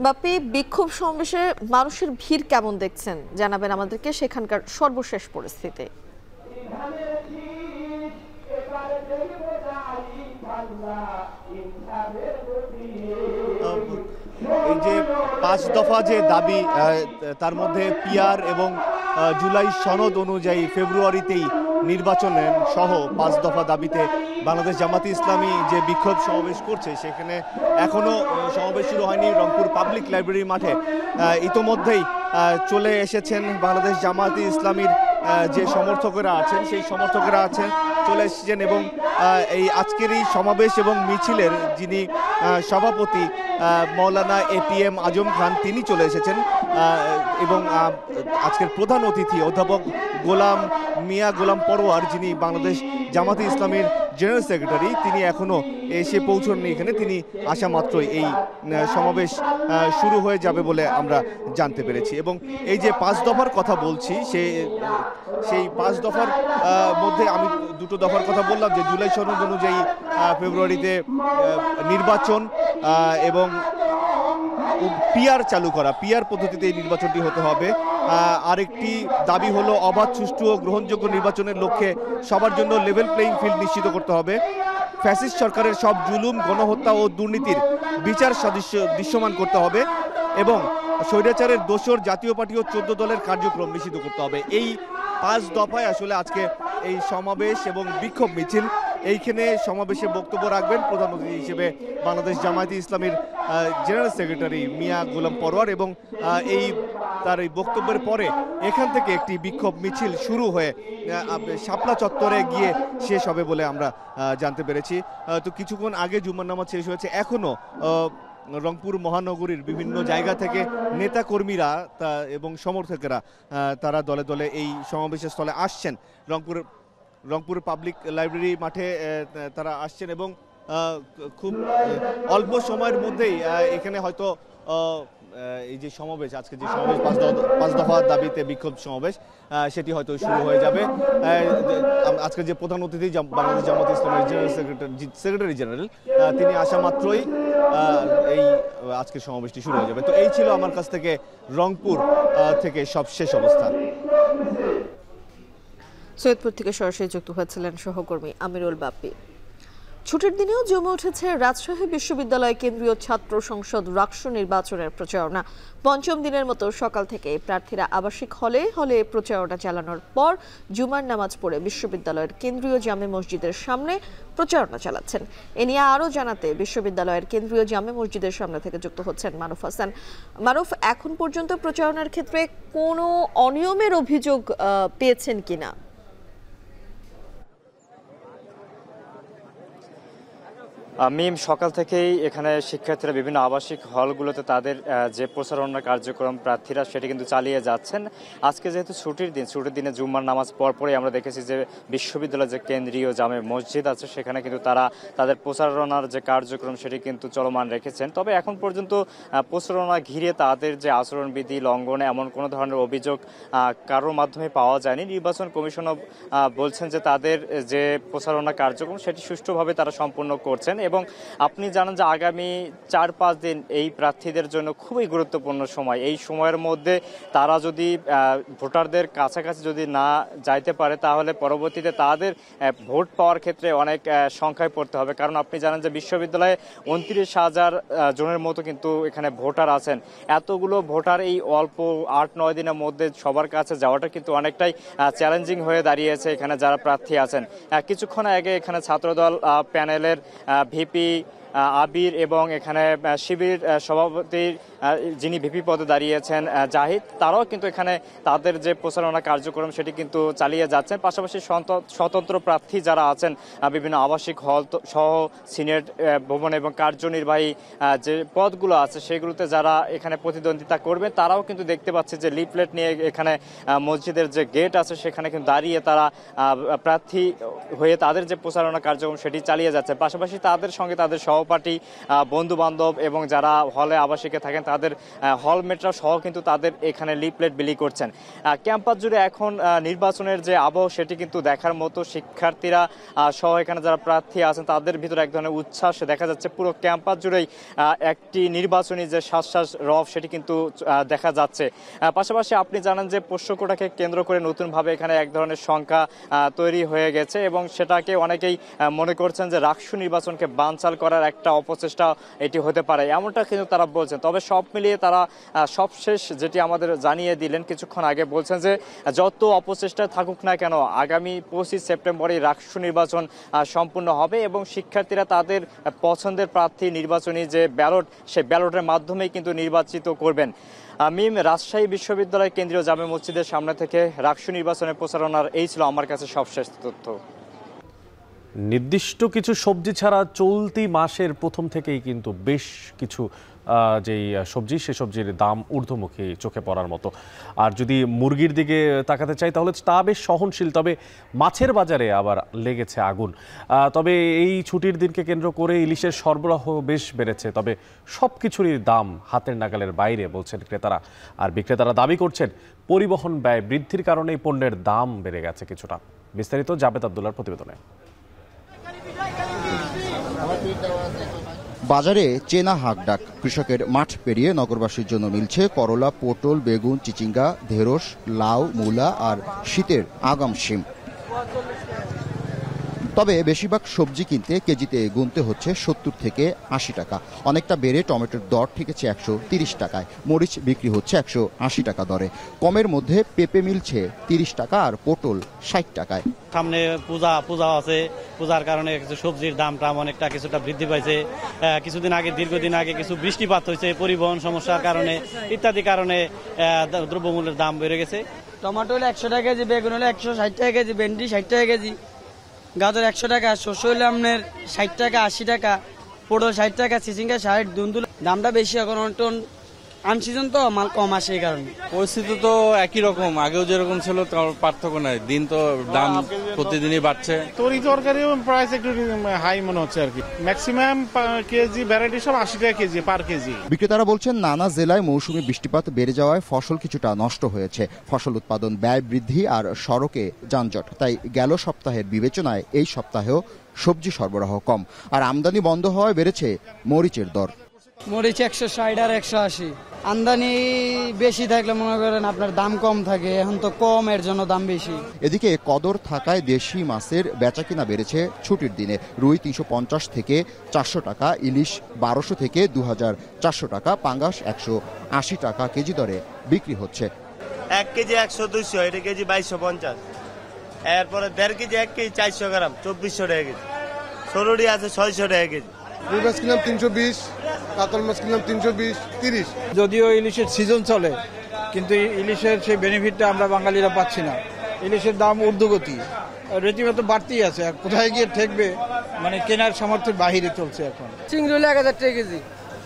Speaker 1: বাপ্পি, বিক্ষোভ সমাবেশে মানুষের ভিড় কেমন দেখছেন জানাবেন আমাদেরকে, সেখানকার সর্বশেষ পরিস্থিতি।
Speaker 19: এই যে 5 দফা যে দাবি, তার মধ্যে পিআর এবং জুলাই সনদ অনুযায়ী ফেব্রুয়ারিতেই নির্বাচনের সহ 5 দফা দাবিতে বাংলাদেশ জামায়াতে ইসলামী যে বিক্ষোভ সমাবেশ করছে, সেখানে এখনো সমাবেশ শুরু হয়নি। রংপুর পাবলিক লাইব্রেরি মাঠে ইতোমধ্যেই চলে এসেছেন বাংলাদেশ জামায়াতে ইসলামীর যে সমর্থকেরা আছেন, সেই সমর্থকেরা চলে এসেছেন এবং এই আজকের এই সমাবেশ এবং মিছিলের যিনি সভাপতি মৌলানা এটিএম আজম খান, তিনি চলে এসেছেন এবং আজকের প্রধান অতিথি অধ্যাপক গোলাম পরোয়ার, যিনি বাংলাদেশ জামায়াতে ইসলামীর জেনারেল সেক্রেটারি, তিনি এখনো এসে পৌঁছননি এখানে। তিনি আসা মাত্রই এই সমাবেশ শুরু হয়ে যাবে বলে আমরা জানতে পেরেছি। এবং এই যে 5 দফার কথা বলছি, সেই 5 দফার মধ্যে আমি 2টো দফার কথা বললাম, যে জুলাই সনদ অনুযায়ী ফেব্রুয়ারিতে নির্বাচন এবং পিআর চালু করা, পিআর পদ্ধতিতে এই নির্বাচনটি হতে হবে। আরেকটি দাবি হলো অবাধ, সুষ্ঠু ও গ্রহণযোগ্য নির্বাচনের লক্ষ্যে সবার জন্য লেভেল প্লেইং ফিল্ড নিশ্চিত করতে হবে। ফ্যাসিস্ট সরকারের সব জুলুম, গণহত্যা ও দুর্নীতির বিচার দৃশ্যমান করতে হবে এবং স্বৈরাচারের দোসর জাতীয় পার্টি ও 14 দলের কার্যক্রম নিষিদ্ধ করতে হবে। এই 5 দফায় আসলে আজকে এই সমাবেশ এবং বিক্ষোভ মিছিল। এইখানে সমাবেশে বক্তব্য রাখবেন প্রধান অতিথি হিসেবে বাংলাদেশ জামায়াতে ইসলামীর জেনারেল সেক্রেটারি মিয়া গোলাম পরোয়ার এবং তার এই বক্তব্যের পরে এখান থেকে একটি বিক্ষোভ মিছিল শুরু হয়ে শাপলা চত্বরে গিয়ে শেষ হবে বলে আমরা জানতে পেরেছি। তো কিছুক্ষণ আগে জুমার নামাজ শেষ হয়েছে, এখনো রংপুর মহানগরীর বিভিন্ন জায়গা থেকে নেতাকর্মীরা এবং সমর্থকেরা তারা দলে দলে এই সমাবেশের স্থলে আসছেন। রংপুর পাবলিক লাইব্রেরি মাঠে তারা আসছেন এবং খুব অল্প সময়ের মধ্যেই এখানে হয়তো এই যে সমাবেশ, আজকে যে সমাবেশ 5 দফা দাবিতে বিক্ষোভ সমাবেশ, সেটি হয়তো শুরু হয়ে যাবে। আজকে যে প্রধান অতিথি বাংলাদেশ জামাত ইসলামের সেক্রেটারি জেনারেল, তিনি আসা মাত্রই এই আজকের সমাবেশটি শুরু হয়ে যাবে। তো এই ছিল আমার কাছ থেকে রংপুর থেকে সবশেষ অবস্থা।
Speaker 1: সৈয়দপুর থেকে সরাসরি যুক্ত হয়েছিলেন সহকর্মী আমিরুল বাপ্পি। ছুটির দিনেও জমে উঠেছে রাজশাহী বিশ্ববিদ্যালয় কেন্দ্রীয় ছাত্র সংসদ রাকসু নির্বাচনের প্রচারণা। পঞ্চম দিনের মতো সকাল থেকে প্রার্থীরা আবাসিক হলে হলে প্রচারণা চালানোর পর জুমার নামাজ পড়ে বিশ্ববিদ্যালয়ের কেন্দ্রীয় জামে মসজিদের সামনে প্রচারণা চালাচ্ছেন। এ নিয়ে আরও জানাতে বিশ্ববিদ্যালয়ের কেন্দ্রীয় জামে মসজিদের সামনে থেকে যুক্ত হচ্ছেন মারুফ হাসান। মারুফ, এখন পর্যন্ত প্রচারণার ক্ষেত্রে কোনো অনিয়মের অভিযোগ পেয়েছেন কিনা?
Speaker 20: মিম, সকাল থেকেই এখানে শিক্ষার্থীরা বিভিন্ন আবাসিক হলগুলোতে তাদের যে প্রচারণা কার্যক্রম প্রার্থীরা সেটি কিন্তু চালিয়ে যাচ্ছেন। আজকে যেহেতু ছুটির দিনে জুম্মার নামাজ পরপরই আমরা দেখেছি যে বিশ্ববিদ্যালয়ের যে কেন্দ্রীয় জামে মসজিদ আছে সেখানে কিন্তু তারা তাদের প্রচারণার যে কার্যক্রম সেটি কিন্তু চলমান রেখেছেন। তবে এখন পর্যন্ত প্রচারণা ঘিরে তাদের যে আচরণবিধি লঙ্ঘন এমন কোনো ধরনের অভিযোগ কারোর মাধ্যমে পাওয়া যায়নি। নির্বাচন কমিশনও বলছেন যে তাদের যে প্রচারণা কার্যক্রম সেটি সুষ্ঠুভাবে তারা সম্পন্ন করছেন। এবং আপনি জানেন যে আগামী 4-5 দিন এই প্রার্থীদের জন্য খুবই গুরুত্বপূর্ণ সময়। এই সময়ের মধ্যে তারা যদি ভোটারদের কাছাকাছি যদি না যাইতে পারে তাহলে পরবর্তীতে তাদের ভোট পাওয়ার ক্ষেত্রে অনেক সংখ্যায় পড়তে হবে। কারণ আপনি জানেন যে বিশ্ববিদ্যালয়ে 29,000 জনের মতো কিন্তু এখানে ভোটার আছেন। এতগুলো ভোটার এই অল্প 8-9 দিনের মধ্যে সবার কাছে যাওয়াটা কিন্তু অনেকটাই চ্যালেঞ্জিং হয়ে দাঁড়িয়েছে এখানে যারা প্রার্থী আছেন। কিছুক্ষণ আগে এখানে ছাত্রদল প্যানেলের ভিপি আবির এবং এখানে শিবির সভাপতির যিনি ভিপি পদে দাঁড়িয়েছেন জাহিদ, তারাও কিন্তু এখানে তাদের যে প্রচারণা কার্যক্রম সেটি কিন্তু চালিয়ে যাচ্ছেন। পাশাপাশি স্বতন্ত্র প্রার্থী যারা আছেন বিভিন্ন আবাসিক হল সহ সিনেট ভবন এবং কার্যনির্বাহী যে পদগুলো আছে সেগুলোতে যারা এখানে প্রতিদ্বন্দ্বিতা করবেন তারাও কিন্তু দেখতে পাচ্ছে যে লিফলেট নিয়ে এখানে মসজিদের যে গেট আছে সেখানে কিন্তু দাঁড়িয়ে তারা প্রার্থী হয়ে তাদের যে প্রচারণা কার্যক্রম সেটি চালিয়ে যাচ্ছে। পাশাপাশি তাদের সঙ্গে তাদের সহপাঠী, বন্ধু বান্ধব এবং যারা হলে আবাসিকে থাকেন তাদের হলমেটরা সহ কিন্তু তাদের এখানে লিফলেট বিলি করছেন। ক্যাম্পাস জুড়ে এখন নির্বাচনের যে আবহ সেটি কিন্তু দেখার মতো। শিক্ষার্থীরা সহ এখানে যারা প্রার্থী আছেন তাদের ভিতরে এক ধরনের উচ্ছ্বাস দেখা যাচ্ছে। পুরো ক্যাম্পাস জুড়েই একটি নির্বাচনী যে শ্বাস রব সেটি কিন্তু দেখা যাচ্ছে। পাশাপাশি আপনি জানেন যে পোষ্যকোটাকে কেন্দ্র করে নতুনভাবে এখানে এক ধরনের সংখ্যা তৈরি হয়ে গেছে এবং সেটাকে অনেকেই মনে করছেন যে রাকসু নির্বাচনকে বানচাল করার একটা অপচেষ্টা এটি হতে পারে, এমনটা কিন্তু তারা বলছেন। তবে সব মিলিয়ে তারা সবশেষ যেটি আমাদের জানিয়ে দিলেন কিছুক্ষণ আগে, বলছেন যে যত অপচেষ্টা থাকুক না কেন আগামী 25 সেপ্টেম্বরই রাকসু নির্বাচন সম্পূর্ণ হবে এবং শিক্ষার্থীরা তাদের পছন্দের প্রার্থী নির্বাচনী যে ব্যালট সেই ব্যালটের মাধ্যমেই কিন্তু নির্বাচিত করবেন। মিম, রাজশাহী বিশ্ববিদ্যালয় কেন্দ্রীয় জামে মসজিদের সামনে থেকে রাকসু নির্বাচনের প্রচারণার এই ছিল আমার কাছে সবশেষ তথ্য।
Speaker 2: নির্দিষ্ট কিছু সবজি ছাড়া চলতি মাসের প্রথম থেকেই কিন্তু বেশ কিছু যেই সবজি সে সবজির দাম ঊর্ধ্বমুখী চোখে পড়ার মতো। আর যদি মুরগির দিকে তাকাতে চাই তাহলে তা বেশ সহনশীল, তবে মাছের বাজারে আবার লেগেছে আগুন। তবে এই ছুটির দিনকে কেন্দ্র করে ইলিশের সরবরাহ বেশ বেড়েছে, তবে সব কিছুরই দাম হাতের নাগালের বাইরে বলছেন ক্রেতারা। আর বিক্রেতারা দাবি করছেন পরিবহন ব্যয় বৃদ্ধির কারণে পণ্যের দাম বেড়ে গেছে কিছুটা। বিস্তারিত জাবেদ আব্দুল্লাহর প্রতিবেদনে।
Speaker 21: বাজারে চেনা হাঁকডাক, কৃষকের মাঠ পেরিয়ে নগরবাসীর জন্য মিলছে করলা, পটল, বেগুন, চিচিঙ্গা, ঢেঁড়স, লাউ, মূলা আর শীতের আগাম শিম। তবে বেশিরভাগ সবজি কিনতে কেজিতে গুনতে হচ্ছে 70 থেকে 80 টাকা। অনেকটা বেড়ে টমেটোর দর ঠেকেছে 130 টাকায়। মরিচ বিক্রি হচ্ছে 180 টাকা দরে। কমের মধ্যে পেঁপে মিলছে 30 টাকা আর পটল 60 টাকায়।
Speaker 4: সামনে পূজা আছে, পূজার কারণে সবজির দামটা অনেকটা কিছুটা বৃদ্ধি পাইছে। কিছুদিন আগে দীর্ঘদিন আগে কিছু বৃষ্টিপাত হয়েছে, পরিবহন সমস্যার কারণে ইত্যাদি কারণে দ্রব্যমূল্যের দাম বেড়ে গেছে।
Speaker 22: টমেটো হলে 100 টাকা কেজি, বেগুন হলে 160 টাকা কেজি, ভেন্ডি 60 টাকা কেজি, গাজর 100 টাকা, শস্য হলে আপনার 60 টাকা 80 টাকা, পটল 60 টাকা, চিচিঙ্গা 60, দুন্দুল দামটা বেশি এখন টন আনসিজন তো মাল কম আসে এই কারণে।
Speaker 23: পরিস্থিতি তো একই রকম, আগেও যেরকম ছিল তার পার্থক্য নাই। দিন তো দাম প্রতিদিনই বাড়ছে।
Speaker 24: তরকারিও প্রাইস একটু হাই মনে হচ্ছে আর কি। ম্যাক্সিমাম কেজি ভ্যারাইটি সব 80 টাকা কেজি পার কেজি।
Speaker 21: বিক্রেতারা বলছেন নানা জেলায় মৌসুমী বৃষ্টিপাত বেড়ে যাওয়ায় ফসল কিছুটা নষ্ট হয়েছে। ফসল উৎপাদন ব্যয় বৃদ্ধি আর সড়কে যানজট, তাই গেল সপ্তাহের বিবেচনায় এই সপ্তাহেও সবজি সরবরাহ কম। আর আমদানি বন্ধ হওয়ায় বেড়েছে মরিচের দর।
Speaker 22: মরিচ 160 আর 180। আমদানি বেশি থাকলে মনে করেন আপনার দাম কম থাকে, এখন তো কম, এর জন্য দাম বেশি।
Speaker 21: এদিকে কদর থাকায় দেশি মাছের বেচাকেনা বেড়েছে ছুটির দিনে। রুই 350 থেকে 400 টাকা, ইলিশ 1200 থেকে 2400 টাকা, পাঙ্গাস 180 টাকা কেজি দরে বিক্রি হচ্ছে।
Speaker 25: 1 কেজি 100-200, এটা কেজি 2250। এরপরে 1.5 কেজি 1 কেজি 400 গ্রাম 2400 টাকা কেজি। সরুড়ি আছে 600 টাকা কেজি।
Speaker 26: রুই মাছ কিনলাম 320, কাতল মাছ কিনলাম 320-30।
Speaker 27: যদিও ইলিশের সিজন চলে, কিন্তু ইলিশের সেই বেনিফিটটা আমরা বাঙালিরা পাচ্ছি না। ইলিশের দাম ঊর্ধ্বগতি, রীতিমতো বাড়তেই আছে, কোথায় গিয়ে ঠেকবে মানে কেনার সামর্থ্যের বাহিরে চলছে এখন।
Speaker 22: চিংড়ি হলে 1000 টাকা কেজি,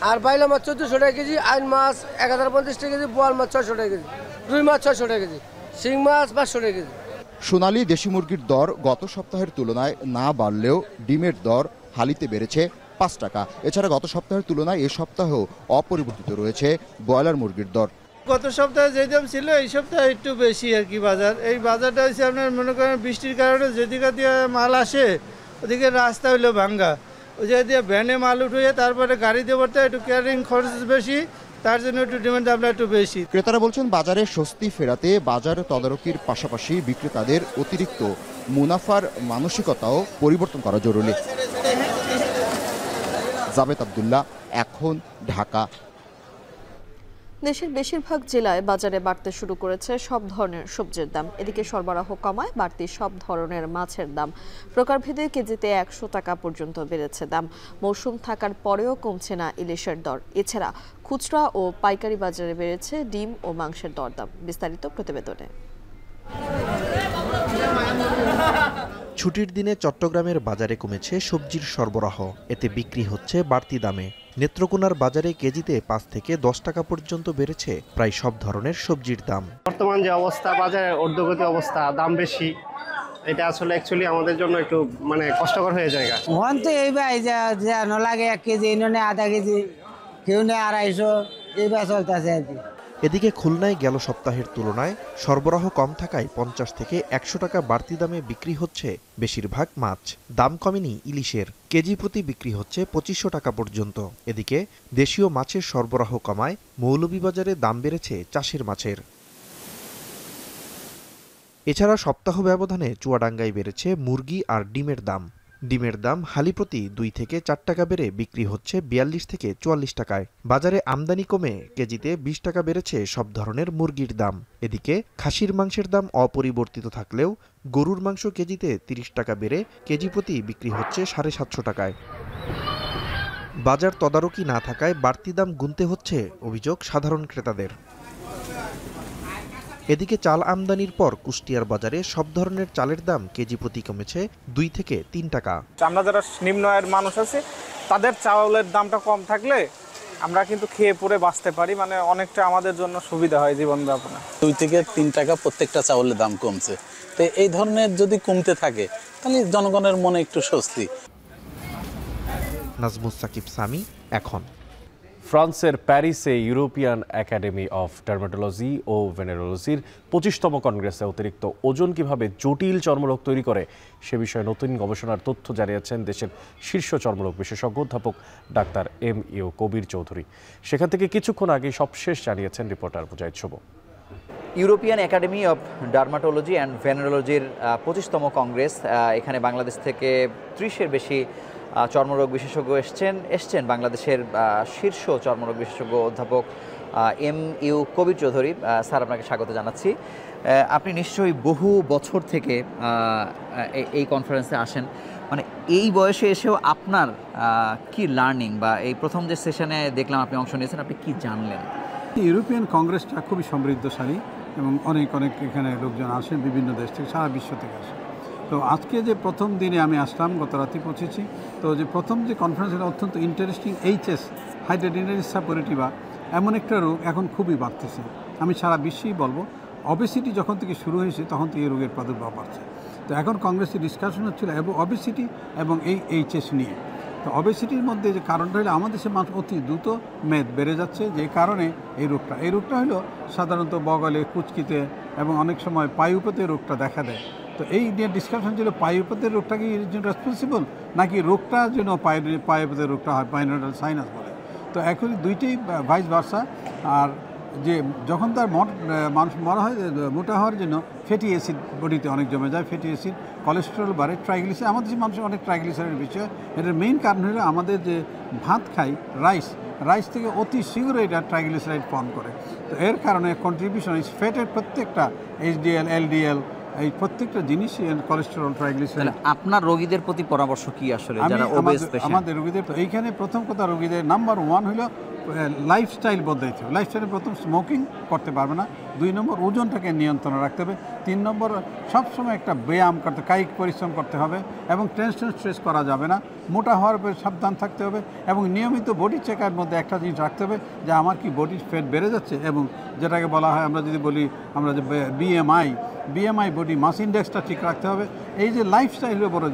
Speaker 22: আর বাইলা মাছ 1400 টাকা কেজি, আইন মাছ 1050 টাকা কেজি, বোয়াল মাছ 600 টাকা কেজি, রুই মাছ 600 টাকা কেজি, শিং মাছ 500 টাকা কেজি।
Speaker 21: সোনালী দেশি মুরগির দর গত সপ্তাহের তুলনায় না বাড়লেও ডিমের দর হালিতে বেড়েছে 5 টাকা। এছাড়া গত সপ্তাহের তুলনায় এ সপ্তাহেও অপরিবর্তিত রয়েছে ব্রয়লার মুরগির দর।
Speaker 27: গত সপ্তাহে যে দাম ছিল এই সপ্তাহে একটু বেশি আর কি বাজার। এই বাজারটা হচ্ছে আপনার মনে করেন বৃষ্টির কারণে যেদিকে দিয়ে মাল আসে ওদিকে রাস্তা হইলো ভাঙ্গা, ওই জায়গা দিয়ে ভ্যানে মাল উঠে তারপরে গাড়ি দিয়ে পড়তে একটু ক্যারিং খরচ বেশি, তার জন্য একটু ডিমান্ড দামটা একটু বেশি।
Speaker 21: ক্রেতারা বলছেন বাজারে স্বস্তি ফেরাতে বাজার তদারকির পাশাপাশি বিক্রেতাদের অতিরিক্ত মুনাফার মানসিকতাও পরিবর্তন করা জরুরি। জাবেদ আব্দুল্লাহ, এখন, ঢাকা।
Speaker 1: দেশের বেশিরভাগ জেলায় বাজারে বাড়তে শুরু করেছে সব ধরনের সবজির দাম। এদিকে সরবরাহ কমায় বাড়তি সব ধরনের মাছের দাম। প্রকারভেদে কেজিতে 100 টাকা পর্যন্ত বেড়েছে দাম। মৌসুম থাকার পরেও কমছে না ইলিশের দর। এছাড়া খুচরা ও পাইকারি বাজারে বেড়েছে ডিম ও মাংসের দরদাম। বিস্তারিত প্রতিবেদনে।
Speaker 28: ছুটির দিনে চট্টগ্রামের বাজারে কমেছে সবজির সরবরাহ, এতে বিক্রি হচ্ছে বাড়তি দামে। নেত্রকোনার বাজারে কেজিতে 5 থেকে 10 টাকা পর্যন্ত বেড়েছে প্রায় সব ধরনের সবজির দাম।
Speaker 29: বর্তমান যে অবস্থা, বাজারের ঊর্ধ্বগতি অবস্থা, দাম বেশি, এটা আসলে অ্যাকচুয়ালি আমাদের জন্য একটু মানে কষ্টকর হয়ে যায়।
Speaker 22: ওখান তো এইবার যা লাগে 1 কেজি, ইনো নেই আধা কেজি, কেউ নেই 250, এইবার চলতেছে আর কি।
Speaker 28: এদিকে খুলনায় গেল সপ্তাহের তুলনায় সরবরাহ কম থাকায় 50 থেকে 100 টাকা বাড়তি দামে বিক্রি হচ্ছে বেশিরভাগ মাছ। দাম কমেনি ইলিশের, কেজি প্রতি বিক্রি হচ্ছে 2500 টাকা পর্যন্ত। এদিকে দেশীয় মাছের সরবরাহ কমায় মৌলভীবাজারে দাম বেড়েছে চাষের মাছের। এছাড়া সপ্তাহ ব্যবধানে চুয়াডাঙ্গায় বেড়েছে মুরগি আর ডিমের দাম। ডিমের দাম হালি প্রতি 2 থেকে 4 টাকা বেড়ে বিক্রি হচ্ছে 42 থেকে 44 টাকায়। বাজারে আমদানি কমে কেজিতে 20 টাকা বেড়েছে সব ধরনের মুরগির দাম। এদিকে খাসির মাংসের দাম অপরিবর্তিত থাকলেও গরুর মাংস কেজিতে 30 টাকা বেড়ে কেজি প্রতি বিক্রি হচ্ছে 750 টাকায়। বাজার তদারকি না থাকায় বাড়তি দাম গুনতে হচ্ছে অভিযোগ সাধারণ ক্রেতাদের। এদিকে চাল আমদানির পর কুষ্টিয়ার বাজারে সব ধরনের চালের দাম কেজি প্রতি কমেছে 2 থেকে 3 টাকা।
Speaker 30: আমরা যারা নিম্ন আয়ের মানুষ আছে তাদের চাউলের দামটা কম থাকলে আমরা কিন্তু খেয়ে পরে বাঁচতে পারি, মানে অনেকটা আমাদের জন্য সুবিধা হয় জীবনযাপনে।
Speaker 31: 2 থেকে 3 টাকা প্রত্যেকটা চাউলের দাম কমছে, তো এই ধরনের যদি কমতে থাকে তাহলে জনগণের মনে একটু স্বস্তি।
Speaker 28: নাজমুস সাকিব সামি, এখন।
Speaker 2: ফ্রান্সের প্যারিসে ইউরোপিয়ান একাডেমি অফ ডার্মাটোলজি ও ভেনেরোলজির 25তম কংগ্রেসে অতিরিক্ত ওজন কিভাবে জটিল চর্মরোগ তৈরি করে সে বিষয়ে নতুন গবেষণার তথ্য জানিয়েছেন দেশের শীর্ষ চর্মরোগ বিশেষজ্ঞ অধ্যাপক ডাক্তার এম.ইউ. কবির চৌধুরী। সেখান থেকে কিছুক্ষণ আগে সবশেষ জানিয়েছেন reporter Mujahid Shuvo.
Speaker 3: European academy of dermatology and ভেনারোলজির 25তম কংগ্রেস। এখানে বাংলাদেশ থেকে 30-এর বেশি চর্মরোগ বিশেষজ্ঞ এসছেন বাংলাদেশের শীর্ষ চর্মরোগ বিশেষজ্ঞ অধ্যাপক MU কবির চৌধুরী। স্যার, আপনাকে স্বাগত জানাচ্ছি। আপনি নিশ্চয়ই বহু বছর থেকে এই কনফারেন্সে আসেন, মানে এই বয়সে এসেও আপনার কি লার্নিং বা এই প্রথম যে সেশনে দেখলাম আপনি অংশ নিয়েছেন, আপনি কি জানলেন?
Speaker 5: ইউরোপিয়ান কংগ্রেসটা খুবই সমৃদ্ধশালী এবং অনেক এখানে লোকজন আসেন বিভিন্ন দেশ থেকে, সারা বিশ্ব থেকে আসেন। তো আজকে যে প্রথম দিনে আমি আসলাম, গত রাতে পৌঁছেছি। তো যে প্রথম যে কনফারেন্স অত্যন্ত ইন্টারেস্টিং। HS হাইড্রোডেনারিস সাপোরেটিভা এমন একটা রোগ এখন খুবই বাড়তেছে। আমি সারা বিশ্বেই বলবো, অবেসিটি যখন থেকে শুরু হয়েছে তখন থেকে এই রোগের প্রাদুর্ভাব বাড়ছে। তো এখন কংগ্রেসের ডিসকাশন হচ্ছিল অবেসিটি এবং এই HS নিয়ে। তো অবেসিটির মধ্যে যে কারণটা হলো আমাদের দেশে মানুষ অতি দ্রুত মেদ বেড়ে যাচ্ছে, যে কারণে এই রোগটা হলো সাধারণত বগলে, কুচকিতে এবং অনেক সময় পায়ুপথে রোগটা দেখা দেয়। তো এই নিয়ে ডিসকাশন ছিল পায়ুপথের রোগটা কি এর জন্য রেসপন্সিবল, নাকি রোগটার জন্য পায়ুপথের রোগটা হয়, পাইনোডাল সাইনাস বলে। তো এখন দুইটাই ভাইস ভার্সা। আর যে যখন তার মানুষ মরা হয়, মোটা হওয়ার জন্য ফ্যাটি অ্যাসিড বডিতে অনেক জমে যায়, ফ্যাটি অ্যাসিড, কোলেস্টেরল বাড়ে, ট্রাইগ্লিসাইড। আমাদের মানুষের অনেক ট্রাইগ্লিসাইডের বিষয়। এটার মেইন কারণ হলো আমাদের যে ভাত খাই রাইস থেকে অতি শীঘ্র এটা ট্রাইগ্লিসাইড ফর্ম করে। তো এর কারণে কন্ট্রিবিউশন ফ্যাটের প্রত্যেকটা HDL, LDL এই প্রত্যেকটা জিনিস, কোলেস্টেরল, ট্রাইগ্লিসাইড।
Speaker 3: আপনার রোগীদের প্রতি পরামর্শ কি আসলে যারা ওবেস পেশেন্ট?
Speaker 5: আমাদের রোগীদের তো এইখানে প্রথম কথা, রোগীদের নাম্বার 1 হলো লাইফস্টাইল বদলাইতে হবে। লাইফস্টাইলে প্রথম স্মোকিং করতে পারবে না, 2 নম্বর ওজনটাকে নিয়ন্ত্রণে রাখতে হবে, 3 নম্বর সবসময় একটা ব্যায়াম করতে, কায়িক পরিশ্রম করতে হবে এবং টেনশন স্ট্রেস করা যাবে না, মোটা হওয়ার উপরে সাবধান থাকতে হবে এবং নিয়মিত বডি চেকার মধ্যে একটা জিনিস রাখতে হবে যে আমার কি বডির ফ্যাট বেড়ে যাচ্ছে, এবং যেটাকে বলা হয় আমরা যদি বলি আমরা যে BMI বডি মাস ইন্ডেক্সটা ঠিক রাখতে হবে। এই যে লাইফস্টাইলের বড়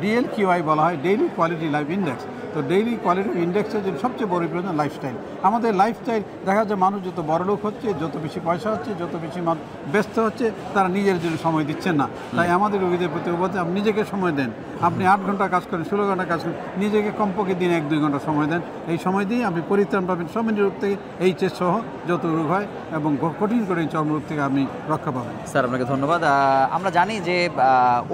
Speaker 5: DLQI বলা হয়, ডেইলি কোয়ালিটি লাইফ ইন্ডেক্স। তো ডেইলি কোয়ালিটি ইন্ডেক্সের যে সবচেয়ে বড় প্রয়োজন লাইফস্টাইল। আমাদের লাইফস্টাইল দেখা যায় মানুষ যত বড়লোক হচ্ছে, যত বেশি পয়সা হচ্ছে, যত বেশি ব্যস্ত হচ্ছে, তারা নিজের জন্য সময় দিচ্ছেন না। তাই আমাদের রোগীদের প্রতি বলতে, আপনি নিজেকে সময় দেন। আপনি 8 ঘন্টা কাজ করেন, 16 ঘন্টা কাজ করেন, নিজেকে কমপক্ষে দিনে 1-2 ঘন্টা সময় দেন। এই সময় দিয়ে আপনি পরিত্রাণ পাবেন সব রোগ থেকে, HS সহ যত রোগ হয় এবং কঠিন চর্মরোগ থেকে আপনি রক্ষা পাবেন।
Speaker 3: স্যার, আপনাকে ধন্যবাদ। আমরা জানি যে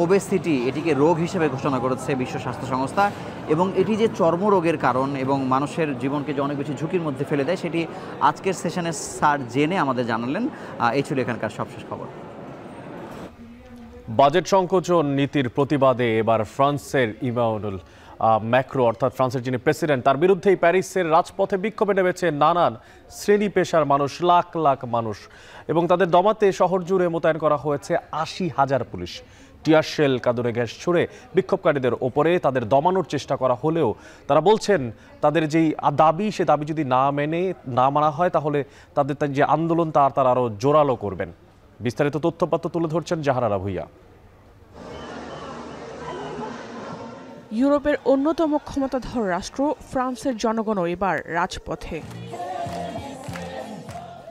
Speaker 3: ওবেসিটি এটিকে রোগ হিসেবে ঘোষণা করেছে বিশ্ব স্বাস্থ্য সংস্থা, এবং এটি যে চর্মরোগের কারণ এবং মানুষের জীবনকে যে অনেক বেশি ঝুঁকির মধ্যে ফেলে দেয়, সেটি আজকের সেশনে স্যার জেনে আমাদের জানালেন। এই ছিল এখানকার সবশেষ খবর।
Speaker 2: বাজেট সংকোচন নীতির প্রতিবাদে এবার ফ্রান্সের ইমানুয়েল ম্যাক্রো, অর্থাৎ ফ্রান্সের যিনি প্রেসিডেন্ট, তার বিরুদ্ধেই প্যারিসের রাজপথে বিক্ষোভে নেমেছে নানান শ্রেণী পেশার মানুষ, লাখ লাখ মানুষ, এবং তাদের দমাতে শহর জুড়ে মোতায়েন করা হয়েছে 80,000 পুলিশ। টিয়ার শেল, কাঁদুনে গ্যাস ছুড়ে বিক্ষোভকারীদের ওপরে তাদের দমানোর চেষ্টা করা হলেও তারা বলছেন তাদের যেই দাবি, সে দাবি যদি না মানা হয় তাহলে তাদের যে আন্দোলন তারা আরও জোরালো করবেন। বিস্তারিত তথ্যপত্র তুলে ধরছেন জাহানারা ভুইয়া।
Speaker 6: ইউরোপের অন্যতম ক্ষমতাধর রাষ্ট্র ফ্রান্সের জনগণও এবার রাজপথে।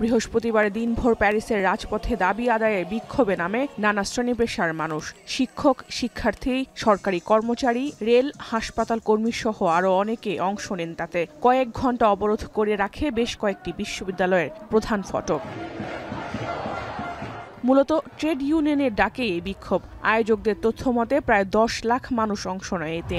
Speaker 6: বৃহস্পতিবার দিনভর প্যারিসের রাজপথে দাবি আদায়ে বিক্ষোভে নামে নানা শ্রেণী পেশার মানুষ। শিক্ষক, শিক্ষার্থী, সরকারি কর্মচারী, রেল, হাসপাতাল কর্মী সহ আরও অনেকে অংশ নেন তাতে। কয়েক ঘন্টা অবরোধ করে রাখে বেশ কয়েকটি বিশ্ববিদ্যালয়ের প্রধান ফটক। মূলত ট্রেড ইউনিয়নের ডাকে এই বিক্ষোভ। আয়োজকদের তথ্য মতে প্রায় 10 লাখ মানুষ অংশ নেয় এতে।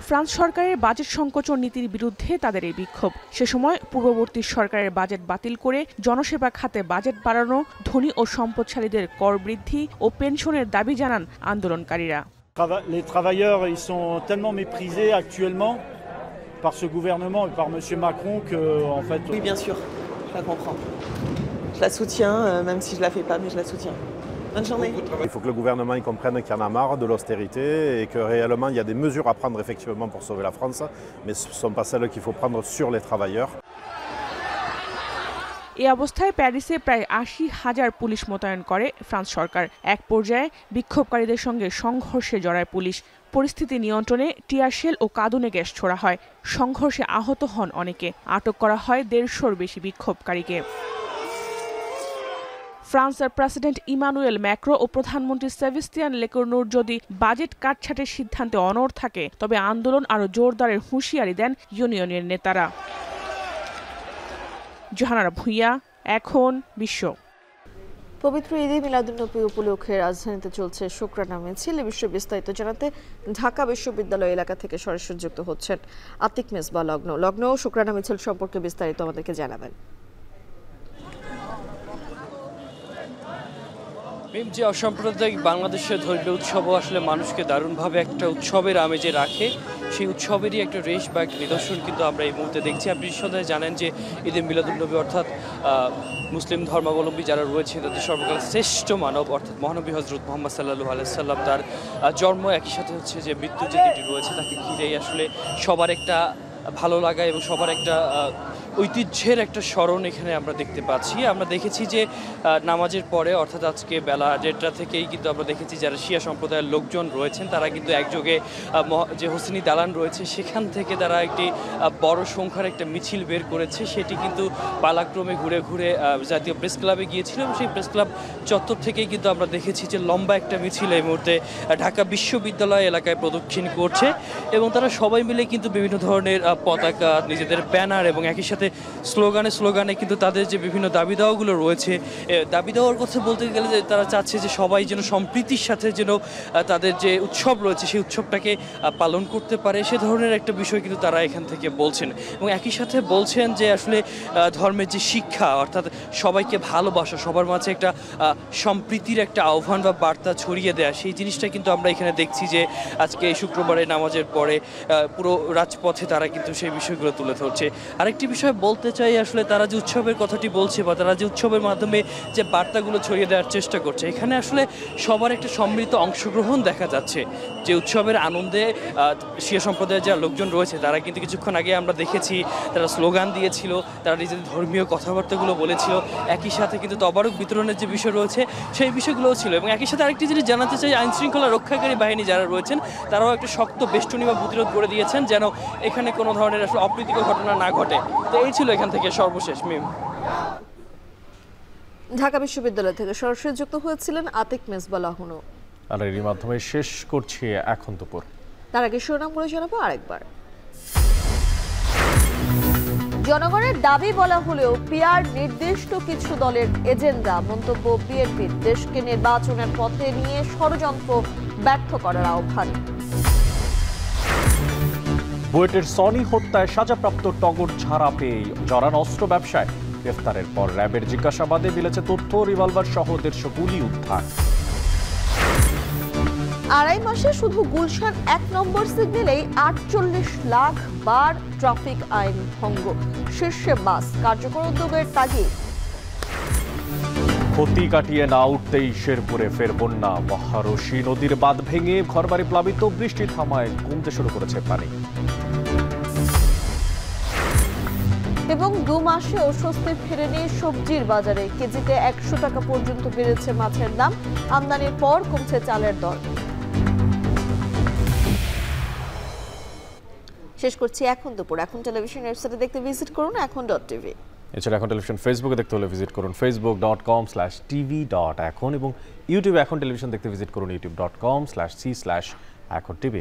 Speaker 6: ফ্রান্স সরকারের বাজেট সংকোচন নীতির বিরুদ্ধে তাদের এই বিক্ষোভ। সে সময় পূর্ববর্তী সরকারের বাজেট বাতিল করে জনসেবা খাতে বাজেট বাড়ানো, ধনী ও সম্পদশালীদের কর বৃদ্ধি ও পেনশনের দাবি জানান আন্দোলনকারীরা।
Speaker 7: Les travailleurs, ils sont tellement méprisés actuellement par ce gouvernement et par monsieur Macron que en fait.
Speaker 8: Oui, bien sûr, je la comprends. Je la soutiens, même si je la fais pas, mais je la soutiens. Bonne journée.
Speaker 9: Il faut que le gouvernement y comprenne qu'il y en a marre de l'austérité et que réellement il y a des mesures à prendre effectivement pour sauver la France, mais ce ne sont pas celles qu'il faut prendre sur les travailleurs.
Speaker 6: এই অবস্থায় প্যারিসে প্রায় 80,000 police মোতায়েন করে France সরকার। এক পর্যায়ে বিক্ষোভকারীদের সঙ্গে সংঘর্ষে জড়ায় পুলিশ। পরিস্থিতি নিয়ন্ত্রণে টিয়ার শেল ও কাঁদুনে গ্যাস ছোড়া হয়। সংঘর্ষে আহত হন অনেকে। আটক করা হয় 150-র বেশি বিক্ষোভকারীকে। ফ্রান্সের প্রেসিডেন্ট ইমানুয়েল ম্যাক্রো ও প্রধানমন্ত্রী সেবাস্তিয়ান লেকর্নুর যদি বাজেট কাটছাঁটের সিদ্ধান্তে অনড় থাকে তবে আন্দোলন আরও জোরদারের হুঁশিয়ারি দেন ইউনিয়নের নেতারা। জাহানারা ভুইয়া, এখন বিশ্ব।
Speaker 1: পবিত্র ঈদে মিলাদুন্নবী উপলক্ষে রাজধানীতে চলছে শুকরানা মিছিল। এ বিষয়ে বিস্তারিত জানাতে ঢাকা বিশ্ববিদ্যালয় এলাকা থেকে সরাসরি যুক্ত হচ্ছেন আতিক মেজবা লগ্ন। শুকরানা মিছিল সম্পর্কে বিস্তারিত আমাদেরকে জানাবেন।
Speaker 10: যে অসাম্প্রদায়িক বাংলাদেশের ধর্মীয় উৎসবও আসলে মানুষকে দারুণভাবে একটা উৎসবের আমেজে রাখে, সেই উৎসবেরই একটা রেশ বা একটা নিদর্শন কিন্তু আমরা এই মুহূর্তে দেখছি। আপনি নিঃসন্দেহে জানেন যে ঈদে মিলাদুন্নবী অর্থাৎ মুসলিম ধর্মাবলম্বী যারা রয়েছে তাদের সর্বকালের শ্রেষ্ঠ মানব অর্থাৎ মহানবী হজরত মুহাম্মদ সাল্লাল্লাহু আলাইহি সাল্লাম তার জন্ম, একই সাথে হচ্ছে যে মৃত্যু যে দিনটি রয়েছে তাকে ঘিরেই আসলে সবার একটা ভালো লাগা এবং সবার একটা ঐতিহ্যের একটা স্মরণ এখানে আমরা দেখতে পাচ্ছি। আমরা দেখেছি যে নামাজের পরে অর্থাৎ আজকে বেলা 1:30 থেকেই কিন্তু আমরা দেখেছি যারা শিয়া সম্প্রদায়ের লোকজন রয়েছেন তারা কিন্তু একযোগে যে হোসেনি দালান রয়েছে সেখান থেকে তারা একটি বড় সংখ্যার একটা মিছিল বের করেছে। সেটি কিন্তু পালাক্রমে ঘুরে ঘুরে জাতীয় প্রেস ক্লাবে গিয়েছিল এবং সেই প্রেস ক্লাব চত্বর থেকেই কিন্তু আমরা দেখেছি যে লম্বা একটা মিছিল এই মুহূর্তে ঢাকা বিশ্ববিদ্যালয় এলাকায় প্রদক্ষিণ করছে এবং তারা সবাই মিলে কিন্তু বিভিন্ন ধরনের পতাকা, নিজেদের ব্যানার এবং একই সাথে স্লোগানে কিন্তু তাদের যে বিভিন্ন দাবি দাওয়াগুলো রয়েছে, দাবি দেওয়ার কথা বলতে গেলে যে তারা চাচ্ছে যে সবাই যেন সম্প্রীতির সাথে যেন তাদের যে উৎসব রয়েছে সেই উৎসবটাকে পালন করতে পারে, সে ধরনের একটা বিষয় কিন্তু তারা এখান থেকে বলছেন এবং একই সাথে বলছেন যে আসলে ধর্মের যে শিক্ষা অর্থাৎ সবাইকে ভালোবাসা, সবার মাঝে একটা সম্প্রীতির একটা আহ্বান বা বার্তা ছড়িয়ে দেয়া, সেই জিনিসটা কিন্তু আমরা এখানে দেখছি যে আজকে এই শুক্রবারে নামাজের পরে পুরো রাজপথে তারা কিন্তু সেই বিষয়গুলো তুলে ধরছে। আরেকটি বিষয় বলতে চাই, আসলে তারা যে উৎসবের কথাটি বলছে বা তারা যে উৎসবের মাধ্যমে যে বার্তাগুলো ছড়িয়ে দেওয়ার চেষ্টা করছে, এখানে আসলে সবার একটা সম্মিলিত অংশগ্রহণ দেখা যাচ্ছে। যে উৎসবের আনন্দে শিয়া সম্প্রদায়ের যারা লোকজন রয়েছে তারা কিন্তু কিছুক্ষণ আগে আমরা দেখেছি তারা স্লোগান দিয়েছিল, তারা নিজেদের ধর্মীয় কথাবার্তাগুলো বলেছিল, একই সাথে কিন্তু তবারক বিতরণের যে বিষয় রয়েছে সেই বিষয়গুলোও ছিল এবং একই সাথে আরেকটি জিনিস জানাতে চাই, আইন শৃঙ্খলা রক্ষাকারী বাহিনী যারা রয়েছেন তারাও একটা শক্ত বেষ্টনী বা প্রতিরোধ করে দিয়েছেন যেন এখানে কোনো ধরনের আসলে অপ্রীতিকর ঘটনা না ঘটে। তো এই ছিল এখান থেকে সর্বশেষ। মিম,
Speaker 1: ঢাকা বিশ্ববিদ্যালয় থেকে সরাসরি যুক্ত হয়েছিলেন আতিক মেজবা লগ্ন।
Speaker 2: আর এর মাধ্যমে শেষ করছি এখন দুপুর।
Speaker 1: তার আগে শিরোনামগুলো জানাবো আরেকবার। জনগণের দাবি বলা হলেও পিআর নির্দিষ্ট কিছু দলের এজেন্ডা, মন্তব্য বিএনপির। দেশকে নির্বাচনের পথে নিয়ে ষড়যন্ত্র ব্যর্থ করার আহ্বান।
Speaker 2: বুয়েটের সনি হত্যায় সাজাপ্রাপ্ত টগর ছাড়া পেয়ে জড়ান অস্ত্র ব্যবসায়। গ্রেফতারের পর র্যাবের জিজ্ঞাসাবাদে মিলেছে তথ্য, রিভলভার সহ 150 গুলি উদ্ধার।
Speaker 1: 2.5 মাসে শুধু গুলশান 1 নম্বর সিগন্যালেই 48 লাখ বার ট্রাফিক আইন ভঙ্গ। শীর্ষে বাস, কার্যকর উদ্যোগের তাগিদ।
Speaker 2: ক্ষতি কাটিয়ে না উঠতেই শেরপুরে ফের বন্যা। মহারশী নদীর বাঁধ ভেঙে ঘরবাড়ি প্লাবিত, বৃষ্টি থামায় কমতে শুরু করেছে পানি।
Speaker 1: এবং 2 মাসে অস্বস্তি ফেরেনি সবজির বাজারে। কেজিতে 100 টাকা পর্যন্ত বেড়েছে মাছের দাম। আমদানির পর কমছে চালের দর। শেষ করছি এখন দুপুর। এখন টেলিভিশন ওয়েবসাইটে দেখতে ভিজিট করুন এখন.tv।
Speaker 2: এছাড়া এখন টেলিভিশন ফেসবুকে দেখতে হলে ভিজিট করুন facebook.com/tv.এখন এবং ইউটিউবে এখন টেলিভিশন দেখতে ভিজিট করুন youtube.com/c/এখন tv।